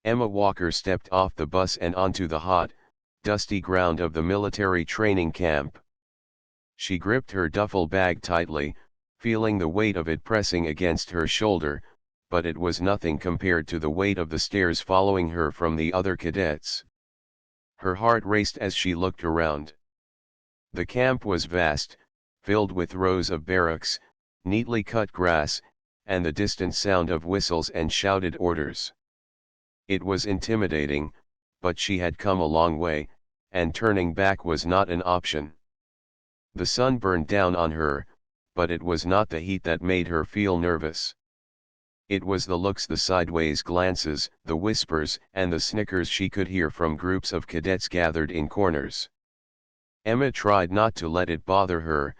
Emma Walker stepped off the bus and onto the hot, dusty ground of the military training camp. She gripped her duffel bag tightly, feeling the weight of it pressing against her shoulder, but it was nothing compared to the weight of the stairs following her from the other cadets. Her heart raced as she looked around. The camp was vast, filled with rows of barracks, neatly cut grass, and the distant sound of whistles and shouted orders. It was intimidating, but she had come a long way, and turning back was not an option. The sun burned down on her, but it was not the heat that made her feel nervous. It was the looks, the sideways glances, the whispers, and the snickers she could hear from groups of cadets gathered in corners. Emma tried not to let it bother her,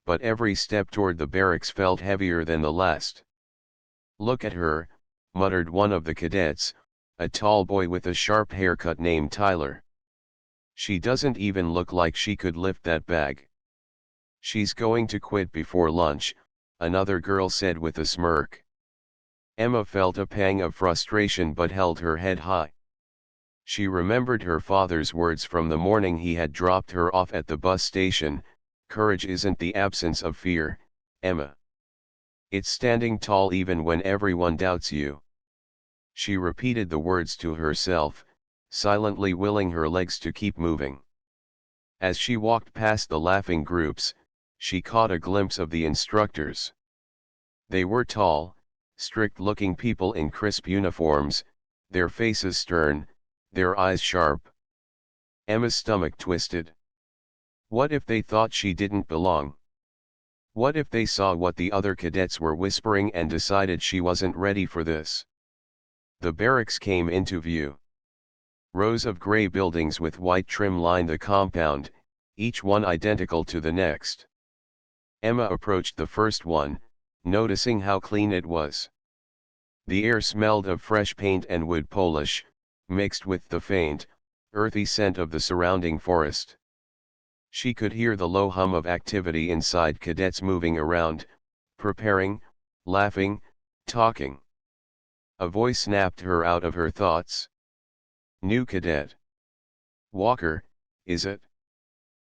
but every step toward the barracks felt heavier than the last. "Look at her," muttered one of the cadets, a tall boy with a sharp haircut named Tyler. "She doesn't even look like she could lift that bag." "She's going to quit before lunch," another girl said with a smirk. Emma felt a pang of frustration but held her head high. She remembered her father's words from the morning he had dropped her off at the bus station: "Courage isn't the absence of fear, Emma. It's standing tall even when everyone doubts you." She repeated the words to herself, silently willing her legs to keep moving. As she walked past the laughing groups, she caught a glimpse of the instructors. They were tall, strict-looking people in crisp uniforms, their faces stern, their eyes sharp. Emma's stomach twisted. What if they thought she didn't belong? What if they saw what the other cadets were whispering and decided she wasn't ready for this? The barracks came into view. Rows of gray buildings with white trim lined the compound, each one identical to the next. Emma approached the first one, noticing how clean it was. The air smelled of fresh paint and wood polish, mixed with the faint, earthy scent of the surrounding forest. She could hear the low hum of activity inside, cadets moving around, preparing, laughing, talking. A voice snapped her out of her thoughts. "New cadet Walker, is it?"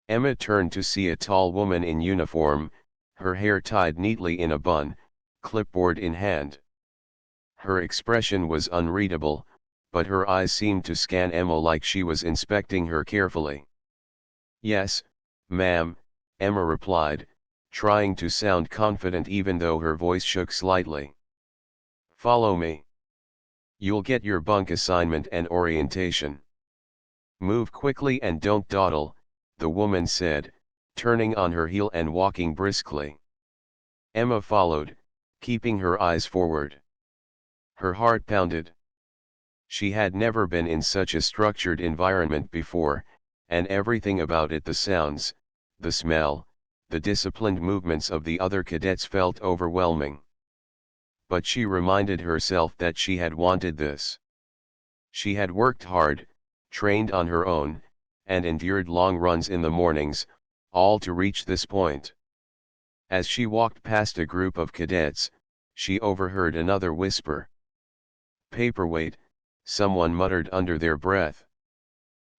Emma turned to see a tall woman in uniform, her hair tied neatly in a bun, clipboard in hand. Her expression was unreadable, but her eyes seemed to scan Emma like she was inspecting her carefully. "Yes, ma'am," Emma replied, trying to sound confident even though her voice shook slightly. "Follow me. You'll get your bunk assignment and orientation. Move quickly and don't dawdle," the woman said, turning on her heel and walking briskly. Emma followed, keeping her eyes forward. Her heart pounded. She had never been in such a structured environment before, and everything about it, the sounds, the smell, the disciplined movements of the other cadets, felt overwhelming. But she reminded herself that she had wanted this. She had worked hard, trained on her own, and endured long runs in the mornings, all to reach this point. As she walked past a group of cadets, she overheard another whisper. "Paperweight," someone muttered under their breath.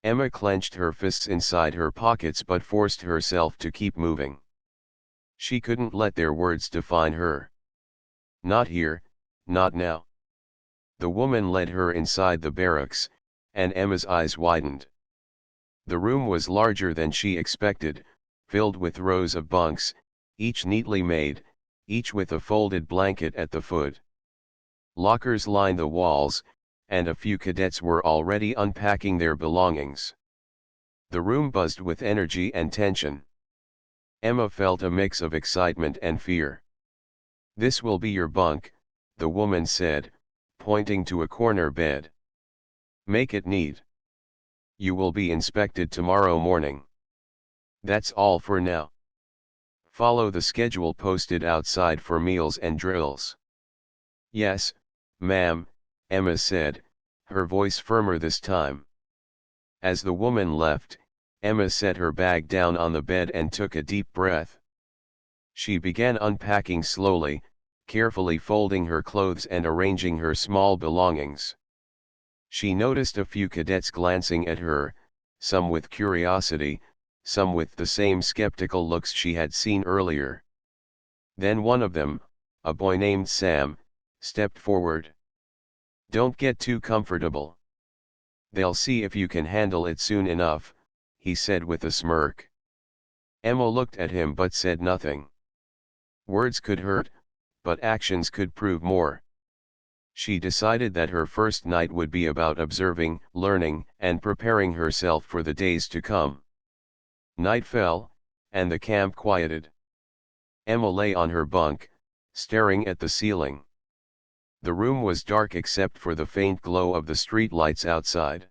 Emma clenched her fists inside her pockets but forced herself to keep moving. She couldn't let their words define her. Not here, not now. The woman led her inside the barracks, and Emma's eyes widened. The room was larger than she expected, filled with rows of bunks, each neatly made, each with a folded blanket at the foot. Lockers lined the walls, and a few cadets were already unpacking their belongings. The room buzzed with energy and tension. Emma felt a mix of excitement and fear. "This will be your bunk," the woman said, pointing to a corner bed. "Make it neat. You will be inspected tomorrow morning. That's all for now. Follow the schedule posted outside for meals and drills." "Yes, ma'am," Emma said, her voice firmer this time. As the woman left, Emma set her bag down on the bed and took a deep breath. She began unpacking slowly, carefully folding her clothes and arranging her small belongings. She noticed a few cadets glancing at her, some with curiosity, some with the same skeptical looks she had seen earlier. Then one of them, a boy named Sam, stepped forward. "Don't get too comfortable. They'll see if you can handle it soon enough," he said with a smirk. Emma looked at him but said nothing. Words could hurt, but actions could prove more. She decided that her first night would be about observing, learning, and preparing herself for the days to come. Night fell, and the camp quieted. Emma lay on her bunk, staring at the ceiling. The room was dark except for the faint glow of the street lights outside.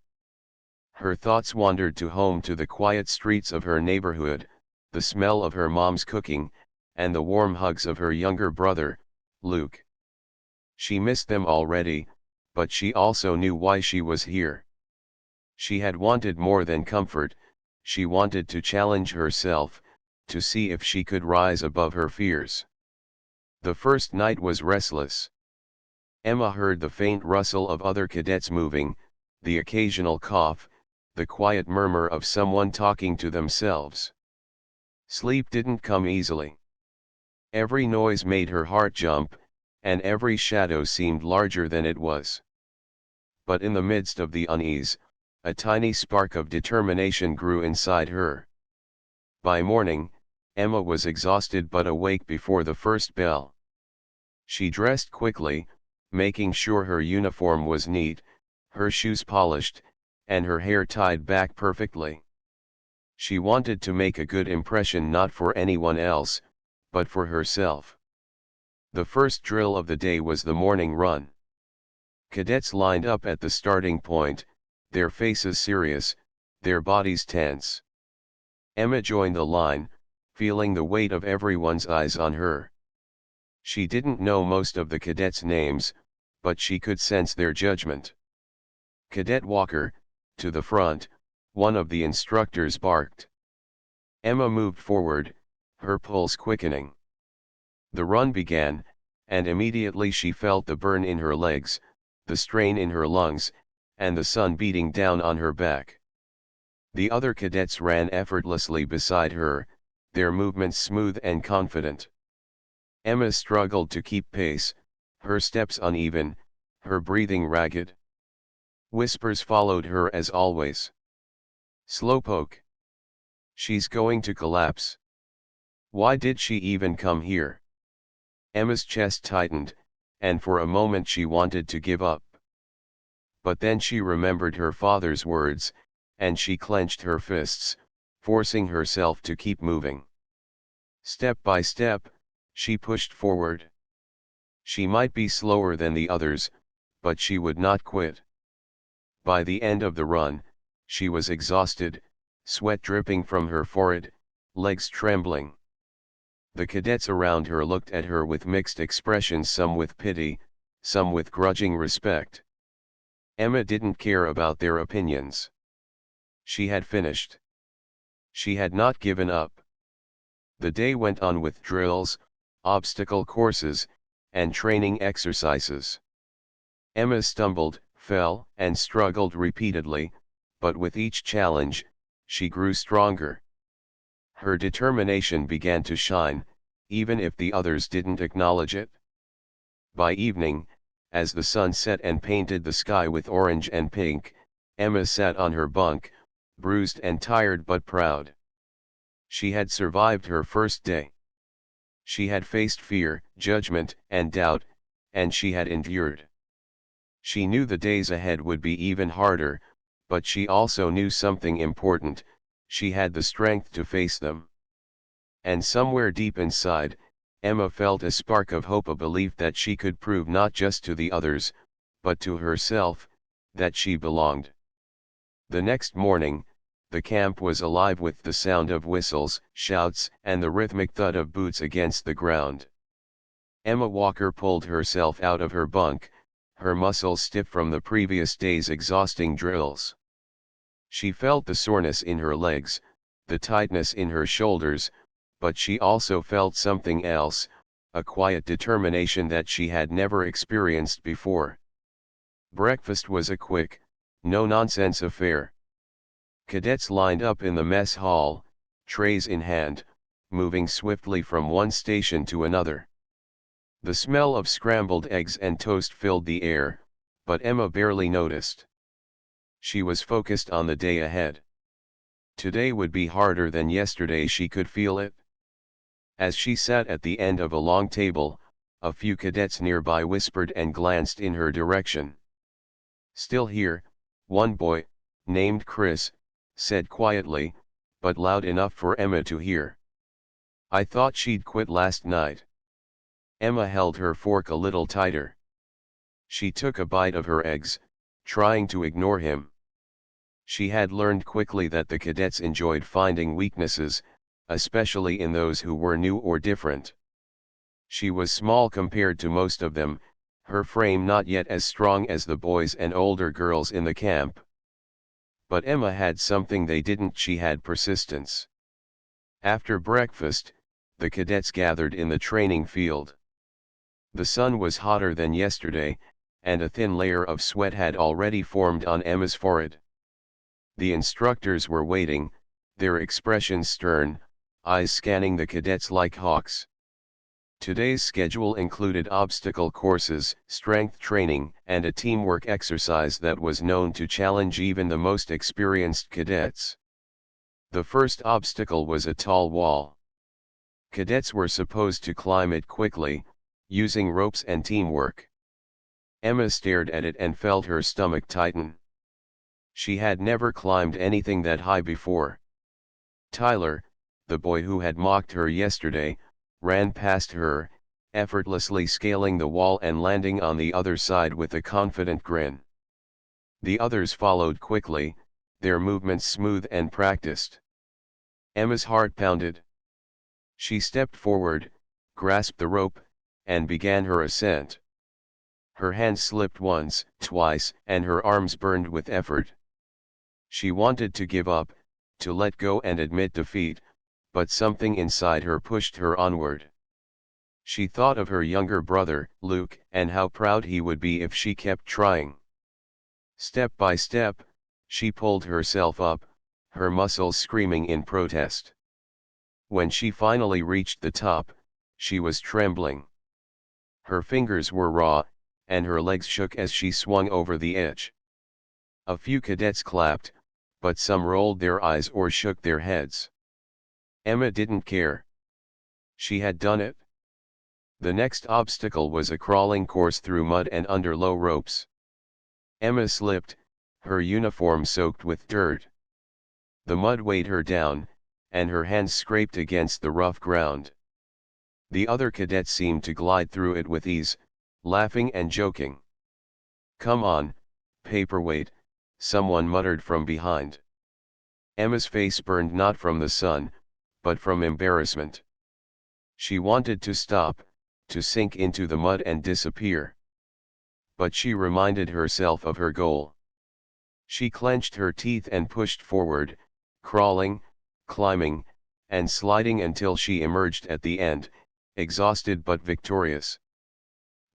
Her thoughts wandered home to the quiet streets of her neighborhood, the smell of her mom's cooking, and the warm hugs of her younger brother, Luke. She missed them already, but she also knew why she was here. She had wanted more than comfort, she wanted to challenge herself, to see if she could rise above her fears. The first night was restless. Emma heard the faint rustle of other cadets moving, the occasional cough, the quiet murmur of someone talking to themselves. Sleep didn't come easily. Every noise made her heart jump, and every shadow seemed larger than it was. But in the midst of the unease, a tiny spark of determination grew inside her. By morning, Emma was exhausted but awake before the first bell. She dressed quickly, making sure her uniform was neat, her shoes polished, and her hair tied back perfectly. She wanted to make a good impression not for anyone else, but for herself. The first drill of the day was the morning run. Cadets lined up at the starting point, their faces serious, their bodies tense. Emma joined the line, feeling the weight of everyone's eyes on her. She didn't know most of the cadets' names, but she could sense their judgment. "Cadet Walker, to the front," one of the instructors barked. Emma moved forward, her pulse quickening. The run began, and immediately she felt the burn in her legs, the strain in her lungs, and the sun beating down on her back. The other cadets ran effortlessly beside her, their movements smooth and confident. Emma struggled to keep pace, her steps uneven, her breathing ragged. Whispers followed her as always. "Slowpoke. She's going to collapse. Why did she even come here?" Emma's chest tightened, and for a moment she wanted to give up. But then she remembered her father's words, and she clenched her fists, forcing herself to keep moving. Step by step, she pushed forward. She might be slower than the others, but she would not quit. By the end of the run, she was exhausted, sweat dripping from her forehead, legs trembling. The cadets around her looked at her with mixed expressions, some with pity, some with grudging respect. Emma didn't care about their opinions. She had finished. She had not given up. The day went on with drills, obstacle courses, and training exercises. Emma stumbled, fell, and struggled repeatedly, but with each challenge, she grew stronger. Her determination began to shine, even if the others didn't acknowledge it. By evening, as the sun set and painted the sky with orange and pink, Emma sat on her bunk, bruised and tired but proud. She had survived her first day. She had faced fear, judgment, and doubt, and she had endured. She knew the days ahead would be even harder, but she also knew something important: she had the strength to face them. And somewhere deep inside, Emma felt a spark of hope, a belief that she could prove not just to the others, but to herself, that she belonged. The next morning, the camp was alive with the sound of whistles, shouts, and the rhythmic thud of boots against the ground. Emma Walker pulled herself out of her bunk, her muscles stiff from the previous day's exhausting drills. She felt the soreness in her legs, the tightness in her shoulders, but she also felt something else, a quiet determination that she had never experienced before. Breakfast was a quick, no-nonsense affair. Cadets lined up in the mess hall, trays in hand, moving swiftly from one station to another. The smell of scrambled eggs and toast filled the air, but Emma barely noticed. She was focused on the day ahead. Today would be harder than yesterday, she could feel it. As she sat at the end of a long table, a few cadets nearby whispered and glanced in her direction. "Still here," one boy, named Chris, said quietly, but loud enough for Emma to hear. "I thought she'd quit last night." Emma held her fork a little tighter. She took a bite of her eggs, trying to ignore him. She had learned quickly that the cadets enjoyed finding weaknesses, especially in those who were new or different. She was small compared to most of them, her frame not yet as strong as the boys and older girls in the camp. But Emma had something they didn't: she had persistence. After breakfast, the cadets gathered in the training field. The sun was hotter than yesterday, and a thin layer of sweat had already formed on Emma's forehead. The instructors were waiting, their expressions stern, eyes scanning the cadets like hawks. Today's schedule included obstacle courses, strength training, and a teamwork exercise that was known to challenge even the most experienced cadets. The first obstacle was a tall wall. Cadets were supposed to climb it quickly, using ropes and teamwork. Emma stared at it and felt her stomach tighten. She had never climbed anything that high before. Tyler, the boy who had mocked her yesterday, ran past her, effortlessly scaling the wall and landing on the other side with a confident grin. The others followed quickly, their movements smooth and practiced. Emma's heart pounded. She stepped forward, grasped the rope, and began her ascent. Her hands slipped once, twice, and her arms burned with effort. She wanted to give up, to let go and admit defeat, but something inside her pushed her onward. She thought of her younger brother, Luke, and how proud he would be if she kept trying. Step by step, she pulled herself up, her muscles screaming in protest. When she finally reached the top, she was trembling. Her fingers were raw, and her legs shook as she swung over the edge. A few cadets clapped, but some rolled their eyes or shook their heads. Emma didn't care. She had done it. The next obstacle was a crawling course through mud and under low ropes. Emma slipped, her uniform soaked with dirt. The mud weighed her down, and her hands scraped against the rough ground. The other cadets seemed to glide through it with ease, laughing and joking. "Come on, paperweight," someone muttered from behind. Emma's face burned not from the sun, but from embarrassment. She wanted to stop, to sink into the mud and disappear. But she reminded herself of her goal. She clenched her teeth and pushed forward, crawling, climbing, and sliding until she emerged at the end, exhausted but victorious.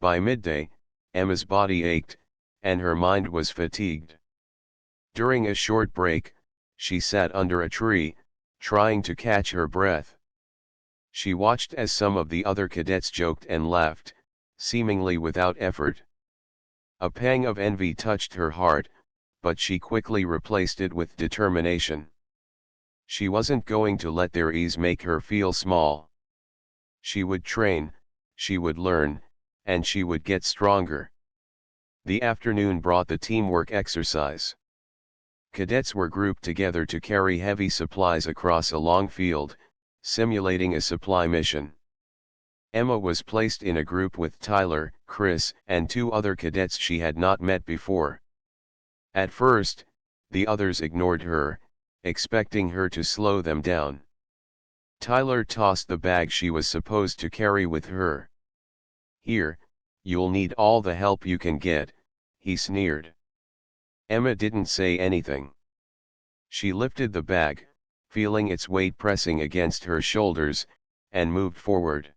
By midday, Emma's body ached, and her mind was fatigued. During a short break, she sat under a tree, trying to catch her breath. She watched as some of the other cadets joked and laughed, seemingly without effort. A pang of envy touched her heart, but she quickly replaced it with determination. She wasn't going to let their ease make her feel small. She would train, she would learn, and she would get stronger. The afternoon brought the teamwork exercise. Cadets were grouped together to carry heavy supplies across a long field, simulating a supply mission. Emma was placed in a group with Tyler, Chris, and two other cadets she had not met before. At first, the others ignored her, expecting her to slow them down. Tyler tossed the bag she was supposed to carry with her. "Here, you'll need all the help you can get," he sneered. Emma didn't say anything. She lifted the bag, feeling its weight pressing against her shoulders, and moved forward.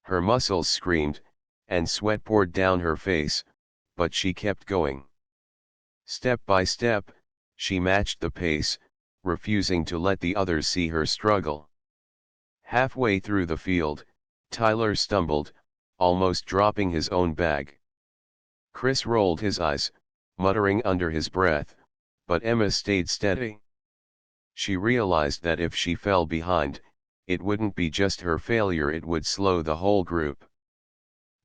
Her muscles screamed, and sweat poured down her face, but she kept going. Step by step, she matched the pace, refusing to let the others see her struggle. Halfway through the field, Tyler stumbled, almost dropping his own bag. Chris rolled his eyes, muttering under his breath, but Emma stayed steady. She realized that if she fell behind, it wouldn't be just her failure, it would slow the whole group.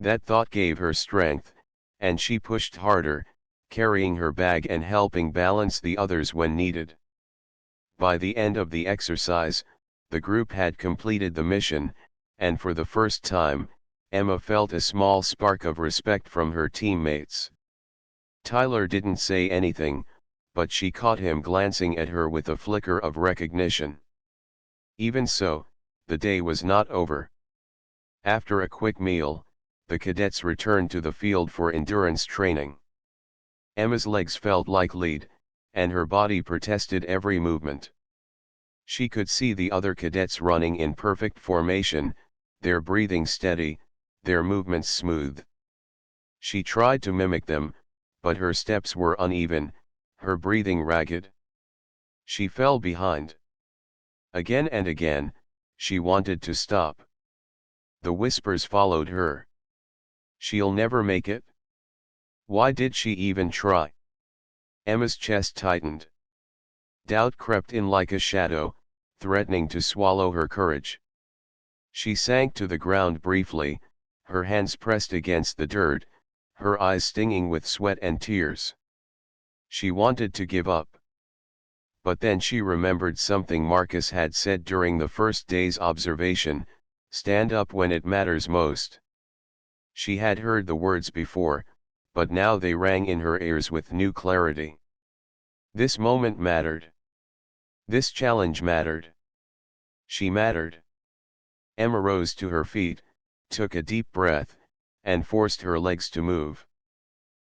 That thought gave her strength, and she pushed harder, carrying her bag and helping balance the others when needed. By the end of the exercise, the group had completed the mission, and for the first time, Emma felt a small spark of respect from her teammates. Tyler didn't say anything, but she caught him glancing at her with a flicker of recognition. Even so, the day was not over. After a quick meal, the cadets returned to the field for endurance training. Emma's legs felt like lead, and her body protested every movement. She could see the other cadets running in perfect formation, their breathing steady, their movements smooth. She tried to mimic them, but her steps were uneven, her breathing ragged. She fell behind. Again and again, she wanted to stop. The whispers followed her. She'll never make it. Why did she even try? Emma's chest tightened. Doubt crept in like a shadow, threatening to swallow her courage. She sank to the ground briefly, her hands pressed against the dirt, her eyes stinging with sweat and tears. She wanted to give up. But then she remembered something Marcus had said during the first day's observation: stand up when it matters most. She had heard the words before, but now they rang in her ears with new clarity. This moment mattered. This challenge mattered. She mattered. Emma rose to her feet, took a deep breath, and forced her legs to move.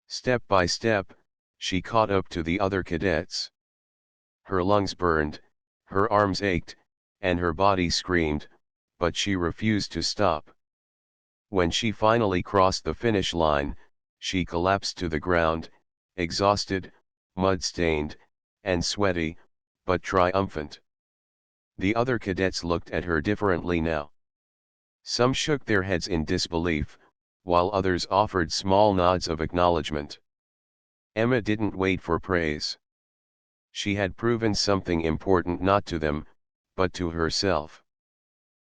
Step by step, she caught up to the other cadets. Her lungs burned, her arms ached, and her body screamed, but she refused to stop. When she finally crossed the finish line, she collapsed to the ground, exhausted, mud-stained, and sweaty, but triumphant. The other cadets looked at her differently now. Some shook their heads in disbelief, while others offered small nods of acknowledgement. Emma didn't wait for praise. She had proven something important not to them, but to herself.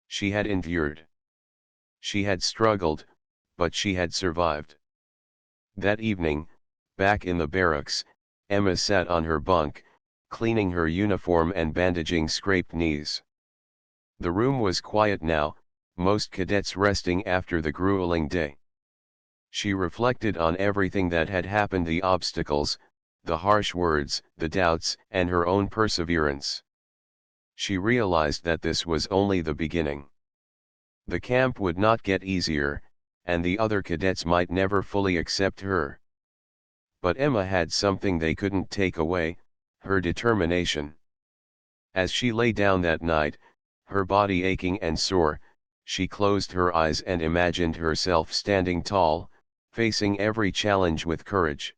She had endured. She had struggled, but she had survived. That evening, back in the barracks, Emma sat on her bunk, cleaning her uniform and bandaging scraped knees. The room was quiet now, most cadets resting after the grueling day. She reflected on everything that had happened: the obstacles, the harsh words, the doubts, and her own perseverance. She realized that this was only the beginning. The camp would not get easier, and the other cadets might never fully accept her. But Emma had something they couldn't take away: her determination. As she lay down that night, her body aching and sore, she closed her eyes and imagined herself standing tall, facing every challenge with courage.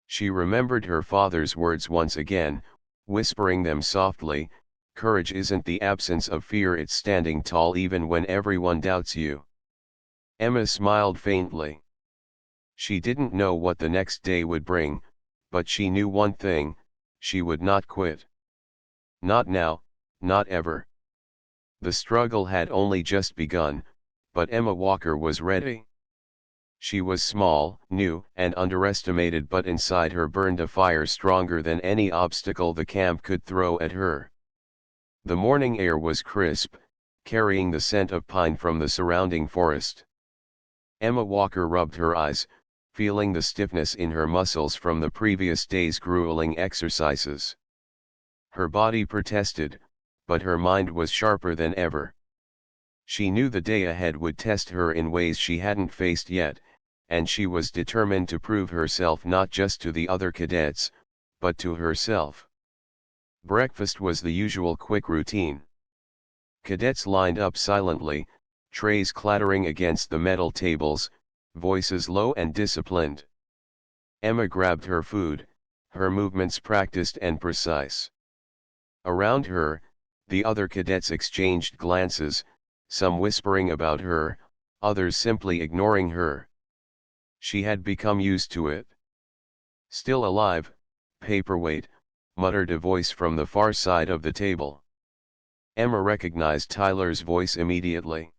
She remembered her father's words once again, whispering them softly: courage isn't the absence of fear, it's standing tall even when everyone doubts you. Emma smiled faintly. She didn't know what the next day would bring, but she knew one thing: she would not quit. Not now, not ever. The struggle had only just begun, but Emma Walker was ready. She was small, new, and underestimated, but inside her burned a fire stronger than any obstacle the camp could throw at her. The morning air was crisp, carrying the scent of pine from the surrounding forest. Emma Walker rubbed her eyes, feeling the stiffness in her muscles from the previous day's grueling exercises. Her body protested, but her mind was sharper than ever. She knew the day ahead would test her in ways she hadn't faced yet, and she was determined to prove herself not just to the other cadets, but to herself. Breakfast was the usual quick routine. Cadets lined up silently, trays clattering against the metal tables, voices low and disciplined. Emma grabbed her food, her movements practiced and precise. Around her, the other cadets exchanged glances, some whispering about her, others simply ignoring her. She had become used to it. "Still alive, paperweight," muttered a voice from the far side of the table. Emma recognized Tyler's voice immediately.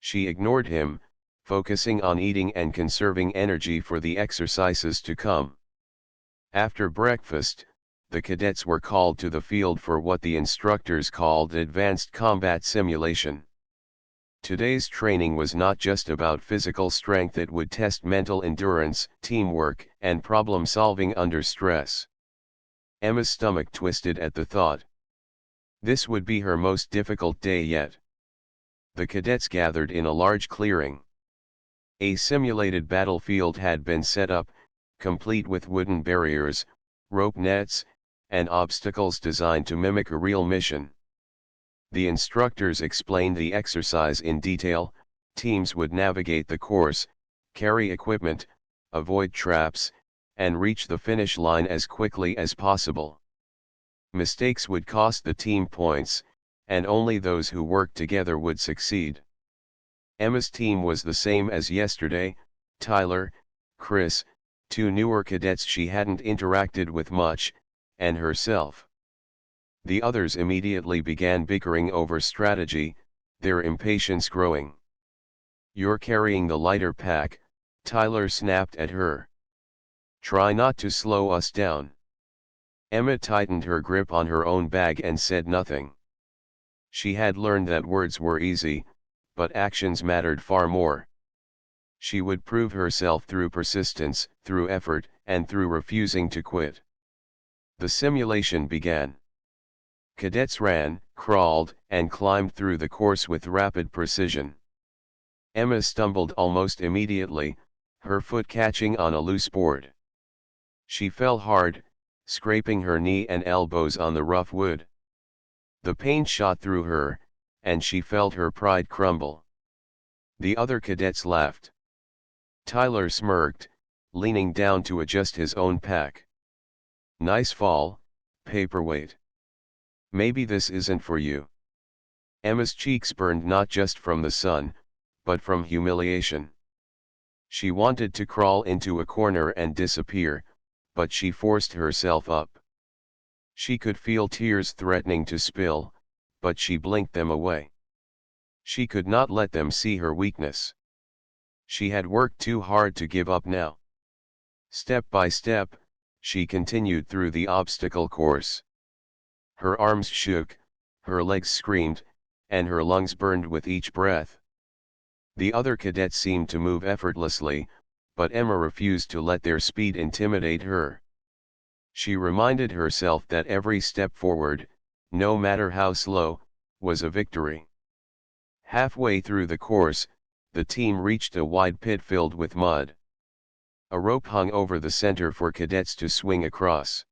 She ignored him, focusing on eating and conserving energy for the exercises to come. After breakfast, the cadets were called to the field for what the instructors called advanced combat simulation. Today's training was not just about physical strength, it would test mental endurance, teamwork, and problem-solving under stress. Emma's stomach twisted at the thought. This would be her most difficult day yet. The cadets gathered in a large clearing. A simulated battlefield had been set up, complete with wooden barriers, rope nets, and obstacles designed to mimic a real mission. The instructors explained the exercise in detail. Teams would navigate the course, carry equipment, avoid traps, and reach the finish line as quickly as possible. Mistakes would cost the team points, and only those who worked together would succeed. Emma's team was the same as yesterday: Tyler, Chris, two newer cadets she hadn't interacted with much, and herself. The others immediately began bickering over strategy, their impatience growing. "You're carrying the lighter pack," Tyler snapped at her. "Try not to slow us down." Emma tightened her grip on her own bag and said nothing. She had learned that words were easy, but actions mattered far more. She would prove herself through persistence, through effort, and through refusing to quit. The simulation began. Cadets ran, crawled, and climbed through the course with rapid precision. Emma stumbled almost immediately, her foot catching on a loose board. She fell hard, scraping her knee and elbows on the rough wood. The pain shot through her, and she felt her pride crumble. The other cadets laughed. Tyler smirked, leaning down to adjust his own pack. "Nice fall, paperweight. Maybe this isn't for you." Emma's cheeks burned not just from the sun, but from humiliation. She wanted to crawl into a corner and disappear, but she forced herself up. She could feel tears threatening to spill, but she blinked them away. She could not let them see her weakness. She had worked too hard to give up now. Step by step, she continued through the obstacle course. Her arms shook, her legs screamed, and her lungs burned with each breath. The other cadets seemed to move effortlessly, but Emma refused to let their speed intimidate her. She reminded herself that every step forward, no matter how slow, was a victory. Halfway through the course, the team reached a wide pit filled with mud. A rope hung over the center for cadets to swing across.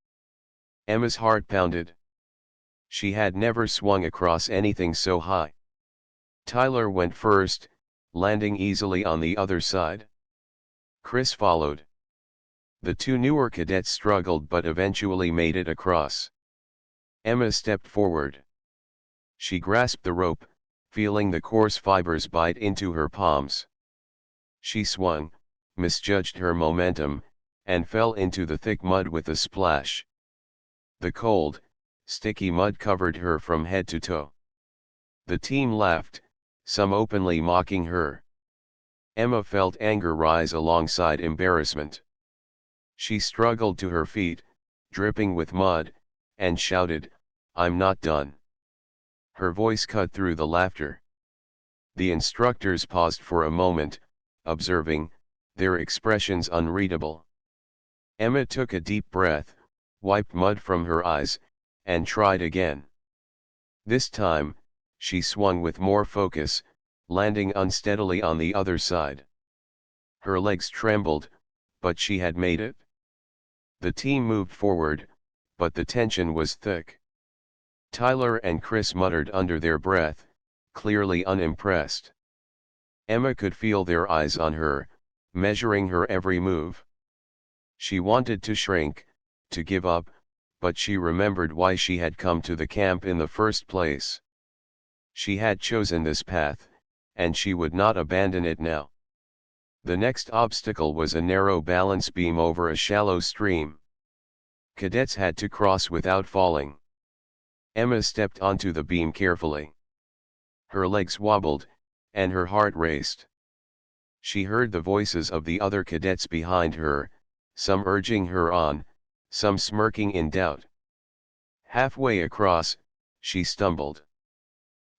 Emma's heart pounded. She had never swung across anything so high. Tyler went first, landing easily on the other side. Chris followed. The two newer cadets struggled but eventually made it across. Emma stepped forward. She grasped the rope, feeling the coarse fibers bite into her palms. She swung, misjudged her momentum, and fell into the thick mud with a splash. The cold, sticky mud covered her from head to toe. The team laughed, some openly mocking her. Emma felt anger rise alongside embarrassment. She struggled to her feet, dripping with mud, and shouted, "I'm not done." Her voice cut through the laughter. The instructors paused for a moment, observing, their expressions unreadable. Emma took a deep breath, wiped mud from her eyes, and tried again. This time, she swung with more focus, landing unsteadily on the other side. Her legs trembled, but she had made it. The team moved forward, but the tension was thick. Tyler and Chris muttered under their breath, clearly unimpressed. Emma could feel their eyes on her, measuring her every move. She wanted to shrink, to give up, but she remembered why she had come to the camp in the first place. She had chosen this path, and she would not abandon it now. The next obstacle was a narrow balance beam over a shallow stream. Cadets had to cross without falling. Emma stepped onto the beam carefully. Her legs wobbled, and her heart raced. She heard the voices of the other cadets behind her, some urging her on, some smirking in doubt. Halfway across, she stumbled.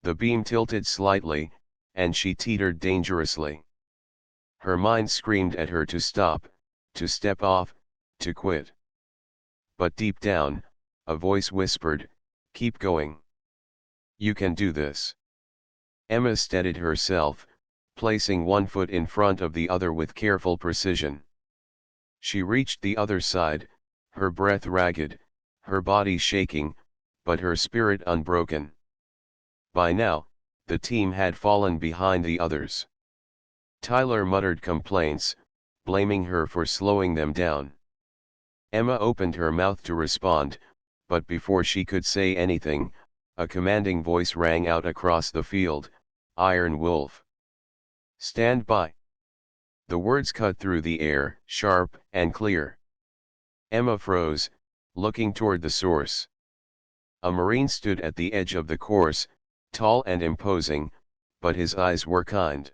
The beam tilted slightly, and she teetered dangerously. Her mind screamed at her to stop, to step off, to quit. But deep down, a voice whispered, "Keep going. You can do this." Emma steadied herself, placing one foot in front of the other with careful precision. She reached the other side, her breath ragged, her body shaking, but her spirit unbroken. By now, the team had fallen behind the others. Tyler muttered complaints, blaming her for slowing them down. Emma opened her mouth to respond, but before she could say anything, a commanding voice rang out across the field, "Iron Wolf. Stand by." The words cut through the air, sharp and clear. Emma froze, looking toward the source. A Marine stood at the edge of the course, tall and imposing, but his eyes were kind.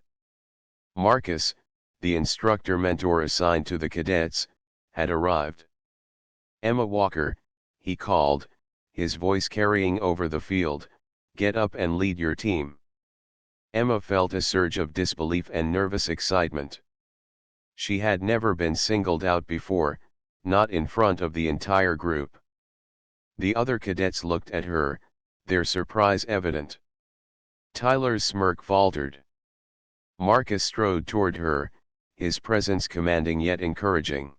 Marcus, the instructor-mentor assigned to the cadets, had arrived. "Emma Walker," he called, his voice carrying over the field, "get up and lead your team." Emma felt a surge of disbelief and nervous excitement. She had never been singled out before, not in front of the entire group. The other cadets looked at her, their surprise evident. Tyler's smirk faltered. Marcus strode toward her, his presence commanding yet encouraging.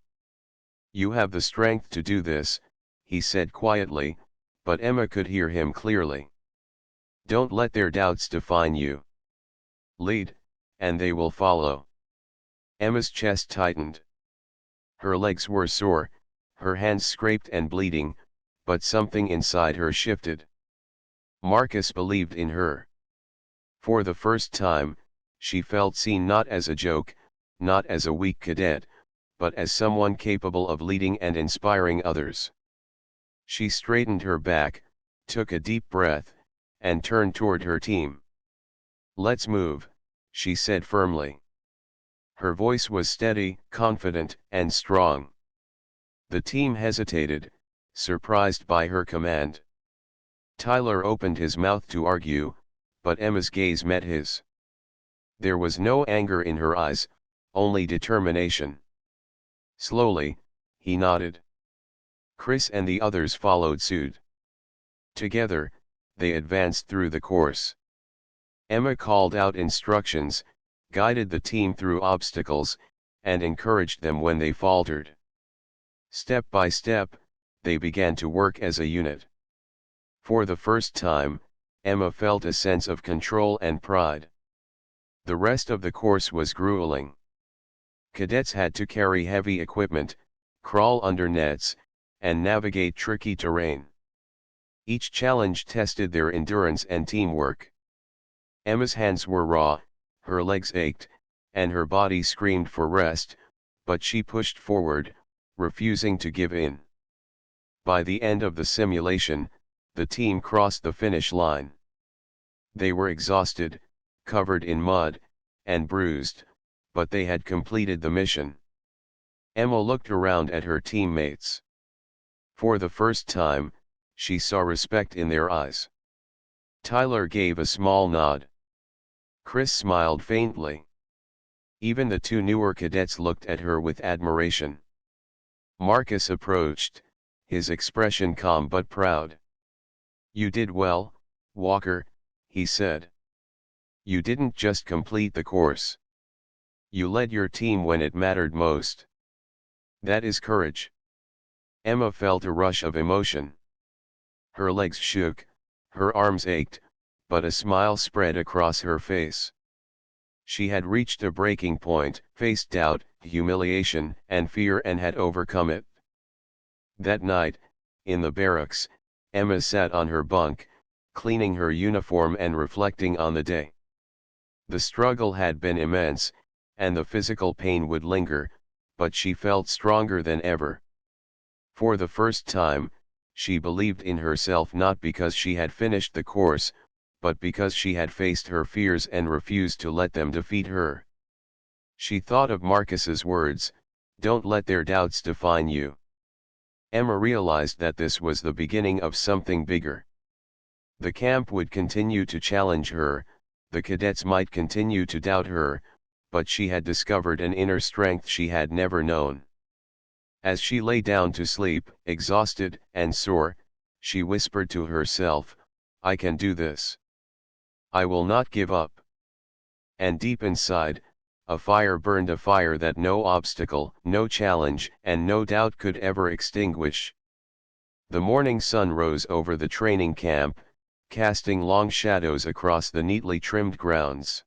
"You have the strength to do this," he said quietly, but Emma could hear him clearly. "Don't let their doubts define you. Lead, and they will follow." Emma's chest tightened. Her legs were sore, her hands scraped and bleeding, but something inside her shifted. Marcus believed in her. For the first time, she felt seen not as a joke, not as a weak cadet, but as someone capable of leading and inspiring others. She straightened her back, took a deep breath, and turned toward her team. "Let's move," she said firmly. Her voice was steady, confident, and strong. The team hesitated, surprised by her command. Tyler opened his mouth to argue, but Emma's gaze met his. There was no anger in her eyes, only determination. Slowly, he nodded. Chris and the others followed suit. Together, they advanced through the course. Emma called out instructions, guided the team through obstacles, and encouraged them when they faltered. Step by step, they began to work as a unit. For the first time, Emma felt a sense of control and pride. The rest of the course was grueling. Cadets had to carry heavy equipment, crawl under nets, and navigate tricky terrain. Each challenge tested their endurance and teamwork. Emma's hands were raw, her legs ached, and her body screamed for rest, but she pushed forward, refusing to give in. By the end of the simulation, the team crossed the finish line. They were exhausted, covered in mud, and bruised, but they had completed the mission. Emma looked around at her teammates. For the first time, she saw respect in their eyes. Tyler gave a small nod. Chris smiled faintly. Even the two newer cadets looked at her with admiration. Marcus approached, his expression calm but proud. "You did well, Walker," he said. "You didn't just complete the course. You led your team when it mattered most. That is courage." Emma felt a rush of emotion. Her legs shook, her arms ached, but a smile spread across her face. She had reached a breaking point, faced doubt, humiliation, and fear, and had overcome it. That night, in the barracks, Emma sat on her bunk, cleaning her uniform and reflecting on the day. The struggle had been immense, and the physical pain would linger, but she felt stronger than ever. For the first time, she believed in herself not because she had finished the course, but because she had faced her fears and refused to let them defeat her. She thought of Marcus's words, "Don't let their doubts define you." Emma realized that this was the beginning of something bigger. The camp would continue to challenge her, the cadets might continue to doubt her, but she had discovered an inner strength she had never known. As she lay down to sleep, exhausted and sore, she whispered to herself, "I can do this. I will not give up." And deep inside, a fire burned, a fire that no obstacle, no challenge, and no doubt could ever extinguish. The morning sun rose over the training camp, casting long shadows across the neatly trimmed grounds.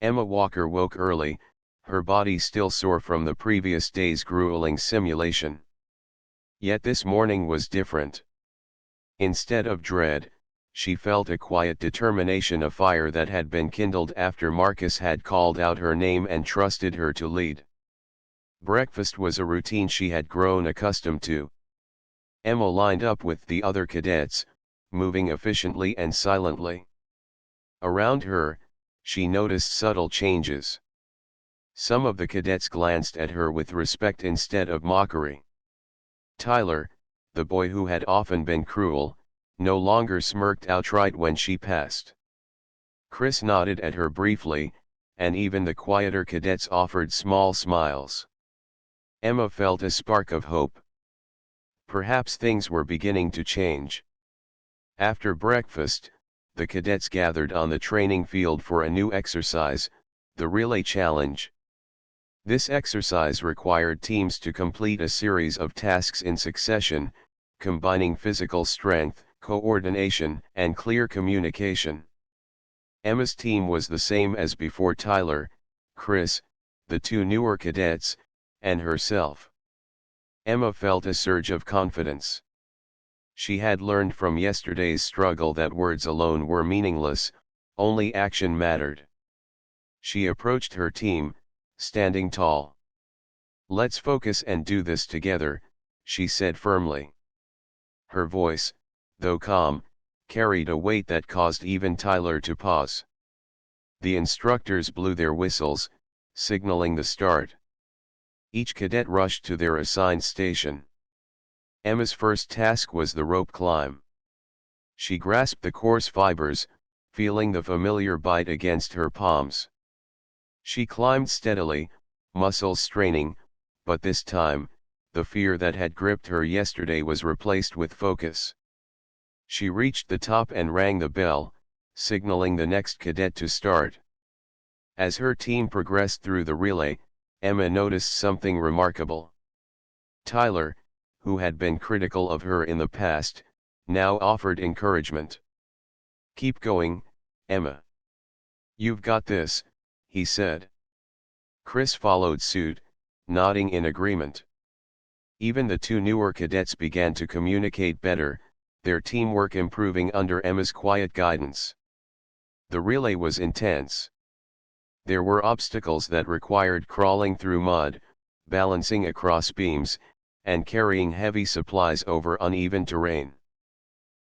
Emma Walker woke early, her body still sore from the previous day's grueling simulation. Yet this morning was different. Instead of dread, she felt a quiet determination, a fire that had been kindled after Marcus had called out her name and trusted her to lead. Breakfast was a routine she had grown accustomed to. Emma lined up with the other cadets, moving efficiently and silently. Around her, she noticed subtle changes. Some of the cadets glanced at her with respect instead of mockery. Tyler, the boy who had often been cruel, no longer smirked outright when she passed. Chris nodded at her briefly, and even the quieter cadets offered small smiles. Emma felt a spark of hope. Perhaps things were beginning to change. After breakfast, the cadets gathered on the training field for a new exercise, the relay challenge. This exercise required teams to complete a series of tasks in succession, combining physical strength, coordination, and clear communication. Emma's team was the same as before: Tyler, Chris, the two newer cadets, and herself. Emma felt a surge of confidence. She had learned from yesterday's struggle that words alone were meaningless, only action mattered. She approached her team, standing tall. "Let's focus and do this together," she said firmly. Her voice, though calm, carried a weight that caused even Tyler to pause. The instructors blew their whistles, signaling the start. Each cadet rushed to their assigned station. Emma's first task was the rope climb. She grasped the coarse fibers, feeling the familiar bite against her palms. She climbed steadily, muscles straining, but this time, the fear that had gripped her yesterday was replaced with focus. She reached the top and rang the bell, signaling the next cadet to start. As her team progressed through the relay, Emma noticed something remarkable. Tyler, who had been critical of her in the past, now offered encouragement. "Keep going, Emma. You've got this," he said. Chris followed suit, nodding in agreement. Even the two newer cadets began to communicate better, their teamwork improving under Emma's quiet guidance. The relay was intense. There were obstacles that required crawling through mud, balancing across beams, and carrying heavy supplies over uneven terrain.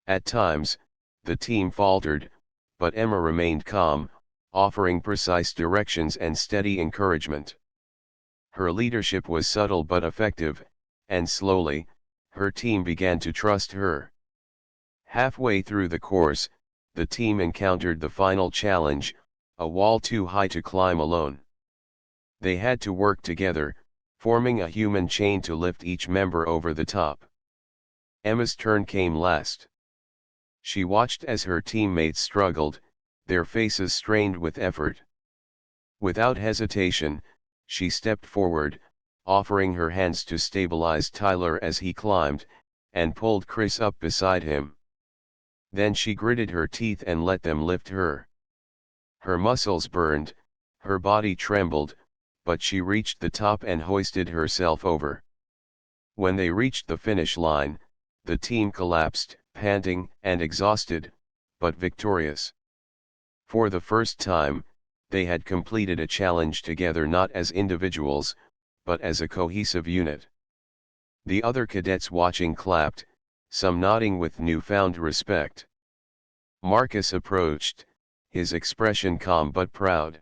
At times, the team faltered, but Emma remained calm, offering precise directions and steady encouragement. Her leadership was subtle but effective, and slowly, her team began to trust her. Halfway through the course, the team encountered the final challenge, a wall too high to climb alone. They had to work together, forming a human chain to lift each member over the top. Emma's turn came last. She watched as her teammates struggled, their faces strained with effort. Without hesitation, she stepped forward, offering her hands to stabilize Tyler as he climbed, and pulled Chris up beside him. Then she gritted her teeth and let them lift her. Her muscles burned, her body trembled, but she reached the top and hoisted herself over. When they reached the finish line, the team collapsed, panting and exhausted, but victorious. For the first time, they had completed a challenge together, not as individuals, but as a cohesive unit. The other cadets watching clapped, some nodding with newfound respect. Marcus approached, his expression calm but proud.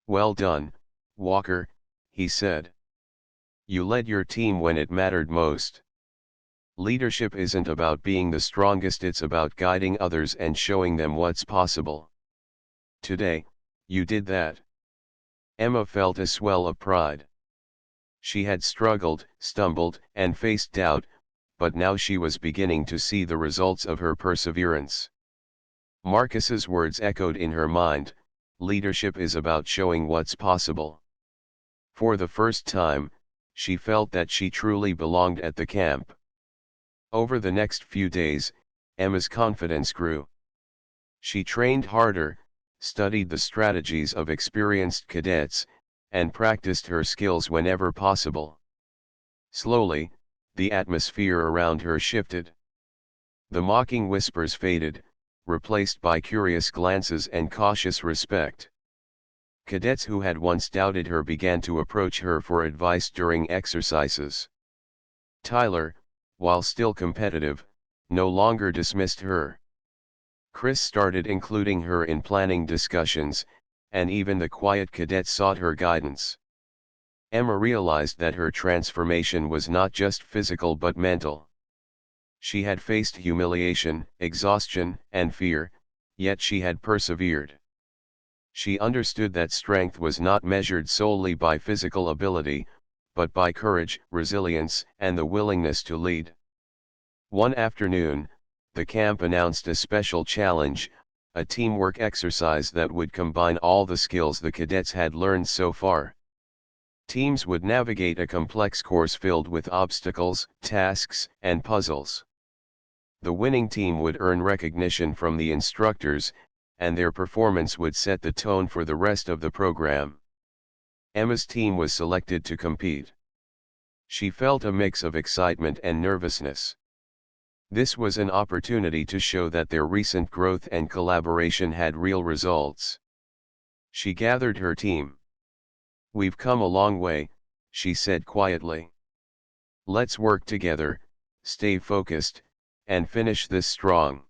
"Well done, Walker," he said. "You led your team when it mattered most. Leadership isn't about being the strongest, it's about guiding others and showing them what's possible. Today, you did that." Emma felt a swell of pride. She had struggled, stumbled, and faced doubt, but now she was beginning to see the results of her perseverance. Marcus's words echoed in her mind, leadership is about showing what's possible. For the first time, she felt that she truly belonged at the camp. Over the next few days, Emma's confidence grew. She trained harder, studied the strategies of experienced cadets, and practiced her skills whenever possible. Slowly, the atmosphere around her shifted. The mocking whispers faded, replaced by curious glances and cautious respect. Cadets who had once doubted her began to approach her for advice during exercises. Tyler, while still competitive, no longer dismissed her. Chris started including her in planning discussions, and even the quiet cadets sought her guidance. Emma realized that her transformation was not just physical but mental. She had faced humiliation, exhaustion, and fear, yet she had persevered. She understood that strength was not measured solely by physical ability, but by courage, resilience, and the willingness to lead. One afternoon, the camp announced a special challenge, a teamwork exercise that would combine all the skills the cadets had learned so far. Teams would navigate a complex course filled with obstacles, tasks, and puzzles. The winning team would earn recognition from the instructors, and their performance would set the tone for the rest of the program. Emma's team was selected to compete. She felt a mix of excitement and nervousness. This was an opportunity to show that their recent growth and collaboration had real results. She gathered her team. "We've come a long way," she said quietly. "Let's work together, stay focused, and finish this strong."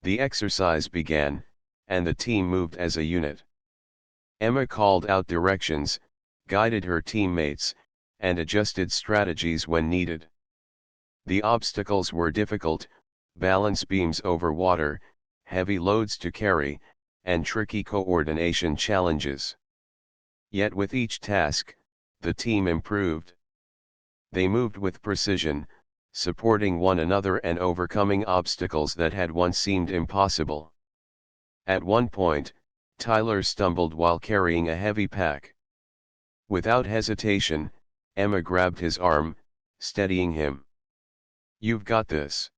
The exercise began, and the team moved as a unit. Emma called out directions, guided her teammates, and adjusted strategies when needed. The obstacles were difficult: balance beams over water, heavy loads to carry, and tricky coordination challenges. Yet with each task, the team improved. They moved with precision, supporting one another and overcoming obstacles that had once seemed impossible. At one point, Tyler stumbled while carrying a heavy pack. Without hesitation, Emma grabbed his arm, steadying him. "You've got this.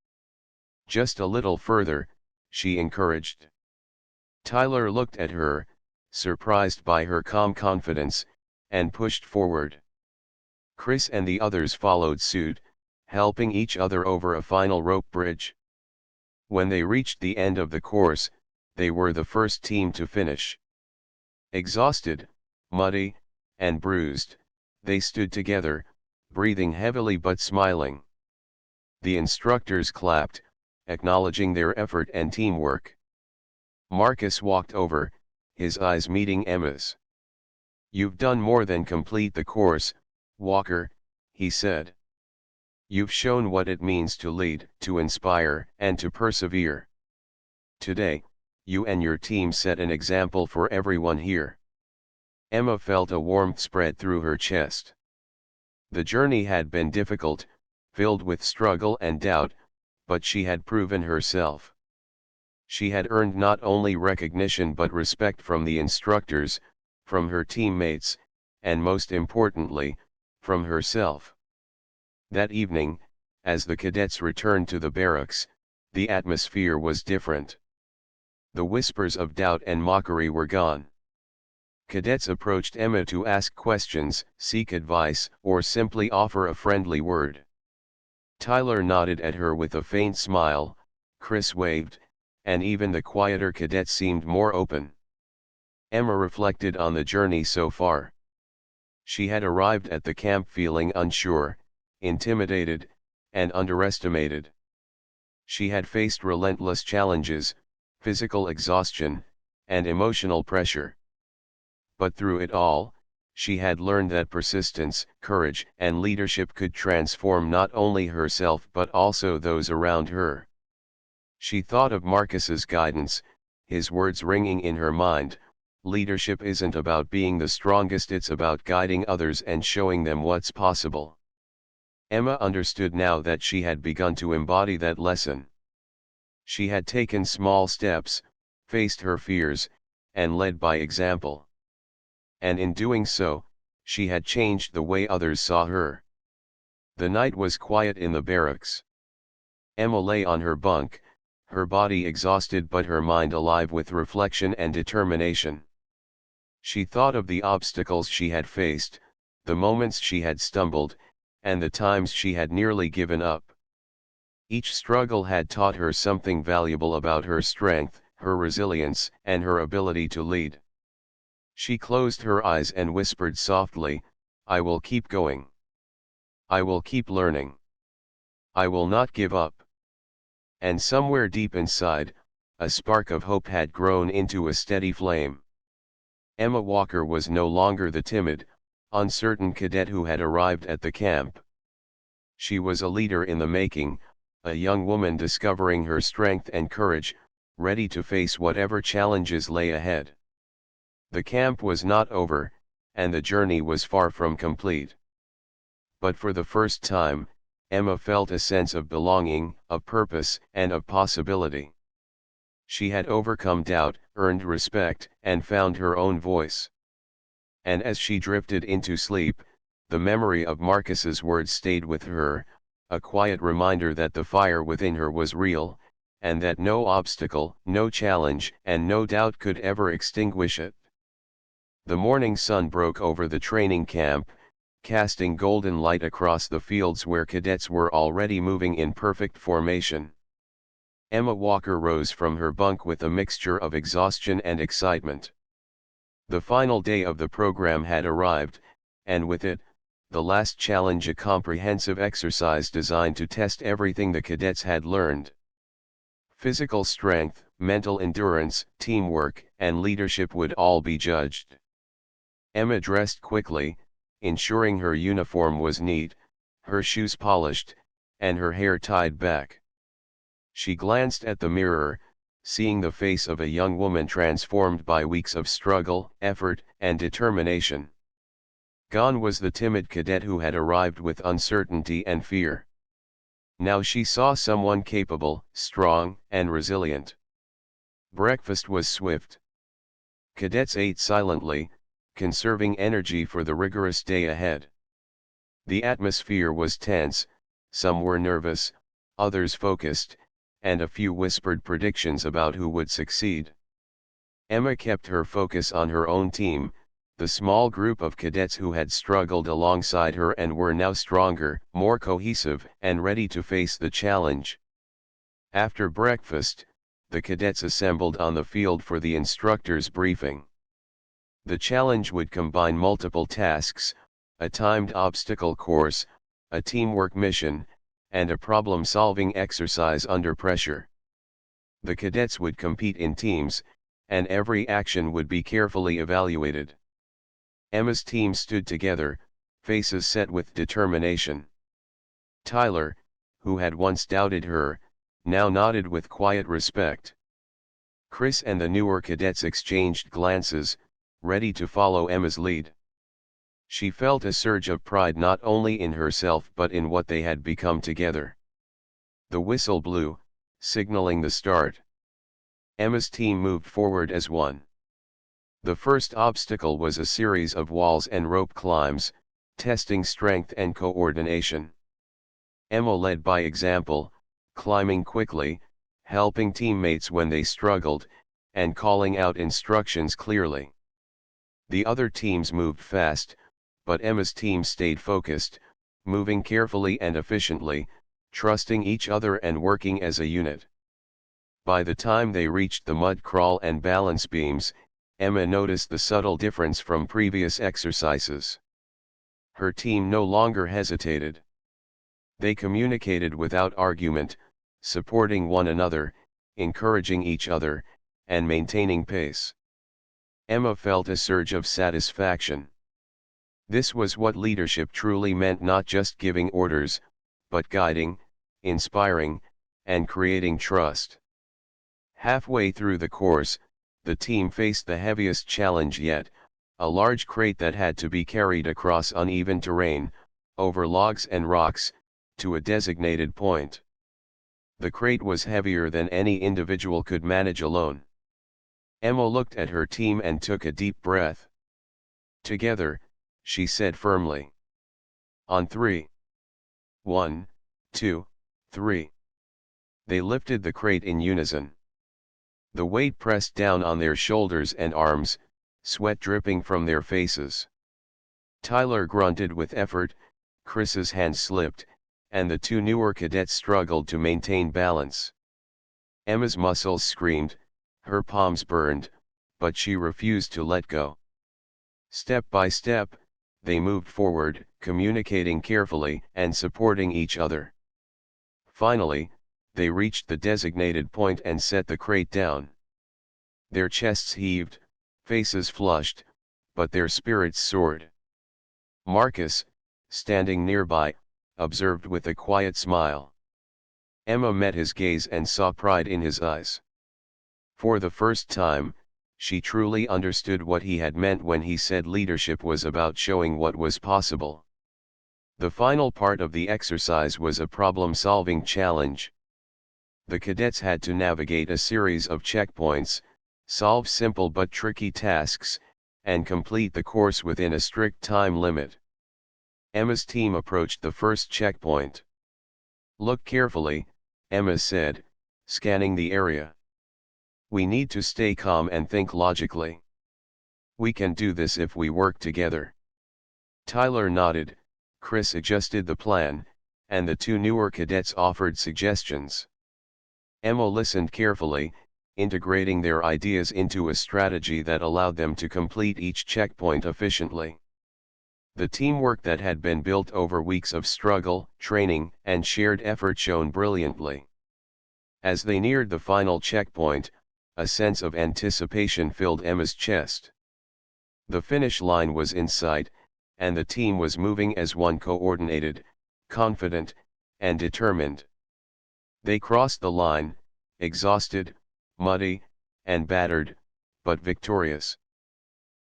Just a little further," she encouraged. Tyler looked at her, surprised by her calm confidence, and pushed forward. Chris and the others followed suit, helping each other over a final rope bridge. When they reached the end of the course, they were the first team to finish. Exhausted, muddy, and bruised, they stood together, breathing heavily but smiling. The instructors clapped, acknowledging their effort and teamwork. Marcus walked over, his eyes meeting Emma's. "You've done more than complete the course, Walker," he said. "You've shown what it means to lead, to inspire, and to persevere. Today, you and your team set an example for everyone here." Emma felt a warmth spread through her chest. The journey had been difficult, filled with struggle and doubt, but she had proven herself. She had earned not only recognition but respect from the instructors, from her teammates, and most importantly, from herself. That evening, as the cadets returned to the barracks, the atmosphere was different. The whispers of doubt and mockery were gone. Cadets approached Emma to ask questions, seek advice, or simply offer a friendly word. Tyler nodded at her with a faint smile, Chris waved, and even the quieter cadets seemed more open. Emma reflected on the journey so far. She had arrived at the camp feeling unsure, intimidated, and underestimated. She had faced relentless challenges, physical exhaustion, and emotional pressure. But through it all, she had learned that persistence, courage, and leadership could transform not only herself but also those around her. She thought of Marcus's guidance, his words ringing in her mind, "Leadership isn't about being the strongest, it's about guiding others and showing them what's possible." Emma understood now that she had begun to embody that lesson. She had taken small steps, faced her fears, and led by example. And in doing so, she had changed the way others saw her. The night was quiet in the barracks. Emma lay on her bunk, her body exhausted but her mind alive with reflection and determination. She thought of the obstacles she had faced, the moments she had stumbled, and the times she had nearly given up. Each struggle had taught her something valuable about her strength, her resilience, and her ability to lead. She closed her eyes and whispered softly, "I will keep going. I will keep learning. I will not give up." And somewhere deep inside, a spark of hope had grown into a steady flame. Emma Walker was no longer the timid, uncertain cadet who had arrived at the camp. She was a leader in the making, a young woman discovering her strength and courage, ready to face whatever challenges lay ahead. The camp was not over, and the journey was far from complete. But for the first time, Emma felt a sense of belonging, of purpose, and of possibility. She had overcome doubt, earned respect, and found her own voice. And as she drifted into sleep, the memory of Marcus's words stayed with her, a quiet reminder that the fire within her was real, and that no obstacle, no challenge, and no doubt could ever extinguish it. The morning sun broke over the training camp, casting golden light across the fields where cadets were already moving in perfect formation. Emma Walker rose from her bunk with a mixture of exhaustion and excitement. The final day of the program had arrived, and with it, the last challenge, a comprehensive exercise designed to test everything the cadets had learned. Physical strength, mental endurance, teamwork, and leadership would all be judged. Emma dressed quickly, ensuring her uniform was neat, her shoes polished, and her hair tied back. She glanced at the mirror, seeing the face of a young woman transformed by weeks of struggle, effort, and determination. Gone was the timid cadet who had arrived with uncertainty and fear. Now she saw someone capable, strong, and resilient. Breakfast was swift. Cadets ate silently, conserving energy for the rigorous day ahead. The atmosphere was tense, some were nervous, others focused, and a few whispered predictions about who would succeed. Emma kept her focus on her own team, the small group of cadets who had struggled alongside her and were now stronger, more cohesive, and ready to face the challenge. After breakfast, the cadets assembled on the field for the instructor's briefing. The challenge would combine multiple tasks, a timed obstacle course, a teamwork mission, and a problem-solving exercise under pressure. The cadets would compete in teams, and every action would be carefully evaluated. Emma's team stood together, faces set with determination. Tyler, who had once doubted her, now nodded with quiet respect. Chris and the newer cadets exchanged glances, ready to follow Emma's lead. She felt a surge of pride not only in herself but in what they had become together. The whistle blew, signaling the start. Emma's team moved forward as one. The first obstacle was a series of walls and rope climbs, testing strength and coordination. Emma led by example, climbing quickly, helping teammates when they struggled, and calling out instructions clearly. The other teams moved fast, but Emma's team stayed focused, moving carefully and efficiently, trusting each other and working as a unit. By the time they reached the mud crawl and balance beams, Emma noticed the subtle difference from previous exercises. Her team no longer hesitated. They communicated without argument, supporting one another, encouraging each other, and maintaining pace. Emma felt a surge of satisfaction. This was what leadership truly meant, not just giving orders, but guiding, inspiring, and creating trust. Halfway through the course, the team faced the heaviest challenge yet, a large crate that had to be carried across uneven terrain, over logs and rocks, to a designated point. The crate was heavier than any individual could manage alone. Emma looked at her team and took a deep breath. "Together," she said firmly. "On 3. 1, 2, 3. They lifted the crate in unison. The weight pressed down on their shoulders and arms, sweat dripping from their faces. Tyler grunted with effort, Chris's hand slipped, and the two newer cadets struggled to maintain balance. Emma's muscles screamed, her palms burned, but she refused to let go. Step by step, they moved forward, communicating carefully and supporting each other. Finally, they reached the designated point and set the crate down. Their chests heaved, faces flushed, but their spirits soared. Marcus, standing nearby, observed with a quiet smile. Emma met his gaze and saw pride in his eyes. For the first time, she truly understood what he had meant when he said leadership was about showing what was possible. The final part of the exercise was a problem-solving challenge. The cadets had to navigate a series of checkpoints, solve simple but tricky tasks, and complete the course within a strict time limit. Emma's team approached the first checkpoint. "Look carefully," Emma said, scanning the area. "We need to stay calm and think logically. We can do this if we work together." Tyler nodded, Chris adjusted the plan, and the two newer cadets offered suggestions. Emma listened carefully, integrating their ideas into a strategy that allowed them to complete each checkpoint efficiently. The teamwork that had been built over weeks of struggle, training, and shared effort shone brilliantly. As they neared the final checkpoint, a sense of anticipation filled Emma's chest. The finish line was in sight, and the team was moving as one, coordinated, confident, and determined. They crossed the line, exhausted, muddy, and battered, but victorious.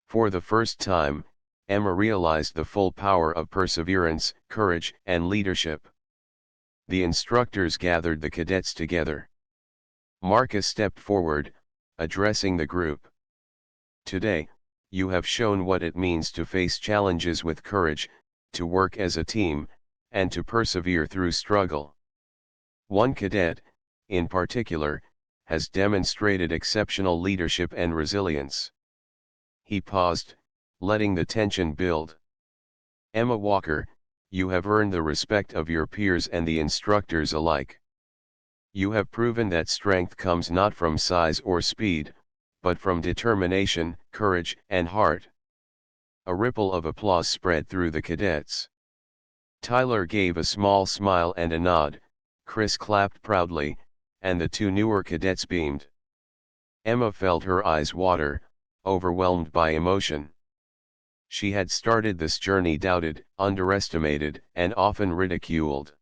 For the first time, Emma realized the full power of perseverance, courage, and leadership. The instructors gathered the cadets together. Marcus stepped forward, addressing the group. "Today, you have shown what it means to face challenges with courage, to work as a team, and to persevere through struggle. One cadet, in particular, has demonstrated exceptional leadership and resilience." He paused, letting the tension build. "Emma Walker, you have earned the respect of your peers and the instructors alike. You have proven that strength comes not from size or speed, but from determination, courage, and heart." A ripple of applause spread through the cadets. Tyler gave a small smile and a nod, Chris clapped proudly, and the two newer cadets beamed. Emma felt her eyes water, overwhelmed by emotion. She had started this journey doubted, underestimated, and often ridiculed.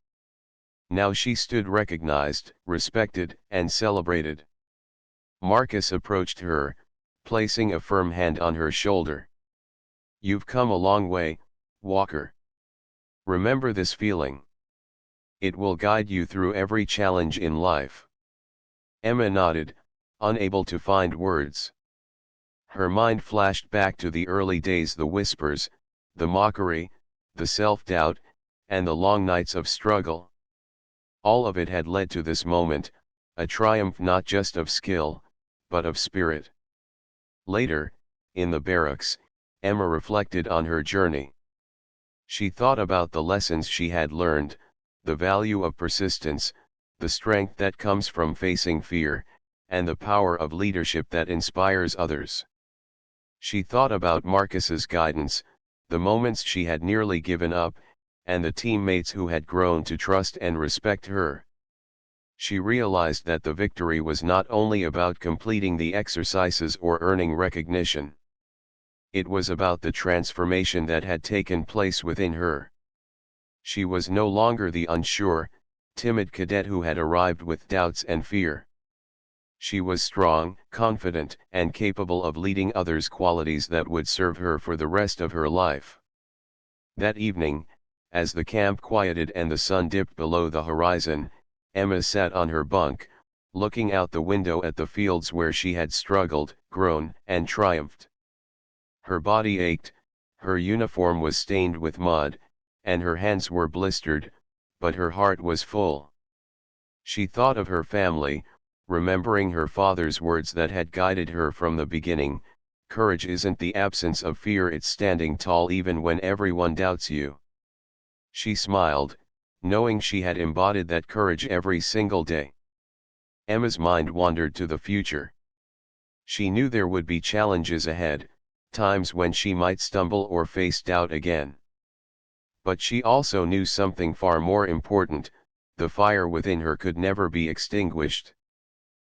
Now she stood recognized, respected, and celebrated. Marcus approached her, placing a firm hand on her shoulder. "You've come a long way, Walker. Remember this feeling. It will guide you through every challenge in life." Emma nodded, unable to find words. Her mind flashed back to the early days, the whispers, the mockery, the self-doubt, and the long nights of struggle. All of it had led to this moment, a triumph not just of skill, but of spirit. Later, in the barracks, Emma reflected on her journey. She thought about the lessons she had learned, the value of persistence, the strength that comes from facing fear, and the power of leadership that inspires others. She thought about Marcus's guidance, the moments she had nearly given up, and the teammates who had grown to trust and respect her. She realized that the victory was not only about completing the exercises or earning recognition. It was about the transformation that had taken place within her. She was no longer the unsure, timid cadet who had arrived with doubts and fear. She was strong, confident, and capable of leading others, qualities that would serve her for the rest of her life. That evening, as the camp quieted and the sun dipped below the horizon, Emma sat on her bunk, looking out the window at the fields where she had struggled, grown, and triumphed. Her body ached, her uniform was stained with mud, and her hands were blistered, but her heart was full. She thought of her family, remembering her father's words that had guided her from the beginning: courage isn't the absence of fear, it's standing tall even when everyone doubts you. She smiled, knowing she had embodied that courage every single day. Emma's mind wandered to the future. She knew there would be challenges ahead, times when she might stumble or face doubt again. But she also knew something far more important: the fire within her could never be extinguished.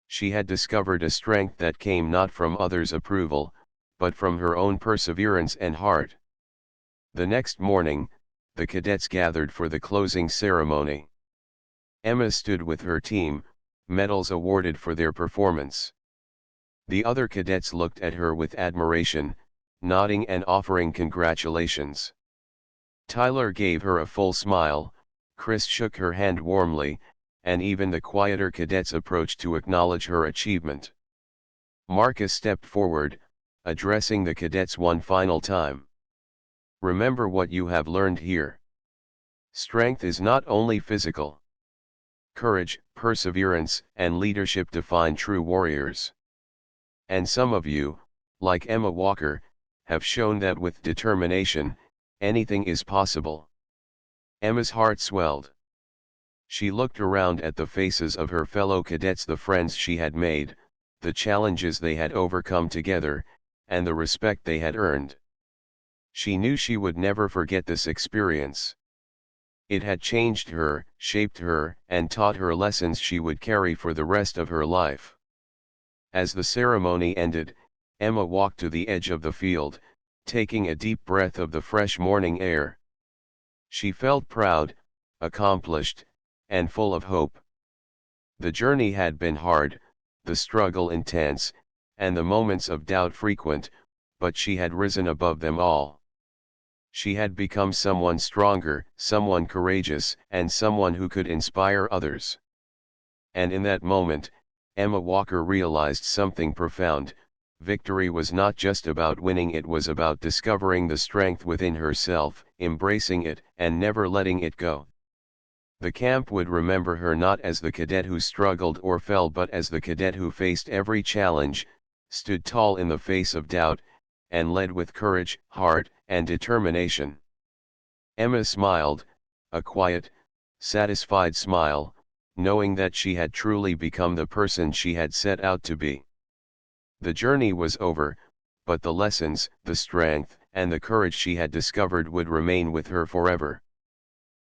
She had discovered a strength that came not from others' approval, but from her own perseverance and heart. The next morning, the cadets gathered for the closing ceremony. Emma stood with her team, medals awarded for their performance. The other cadets looked at her with admiration, nodding and offering congratulations. Tyler gave her a full smile, Chris shook her hand warmly, and even the quieter cadets approached to acknowledge her achievement. Marcus stepped forward, addressing the cadets one final time. Remember what you have learned here. Strength is not only physical. Courage, perseverance, and leadership define true warriors. And some of you, like Emma Walker, have shown that with determination, anything is possible. Emma's heart swelled. She looked around at the faces of her fellow cadets, the friends she had made, the challenges they had overcome together, and the respect they had earned. She knew she would never forget this experience. It had changed her, shaped her, and taught her lessons she would carry for the rest of her life. As the ceremony ended, Emma walked to the edge of the field, taking a deep breath of the fresh morning air. She felt proud, accomplished, and full of hope. The journey had been hard, the struggle intense, and the moments of doubt frequent, but she had risen above them all. She had become someone stronger, someone courageous, and someone who could inspire others. And in that moment, Emma Walker realized something profound: victory was not just about winning, it was about discovering the strength within herself, embracing it, and never letting it go. The camp would remember her not as the cadet who struggled or fell, but as the cadet who faced every challenge, stood tall in the face of doubt, and led with courage, heart, and determination. Emma smiled, a quiet, satisfied smile, knowing that she had truly become the person she had set out to be. The journey was over, but the lessons, the strength, and the courage she had discovered would remain with her forever.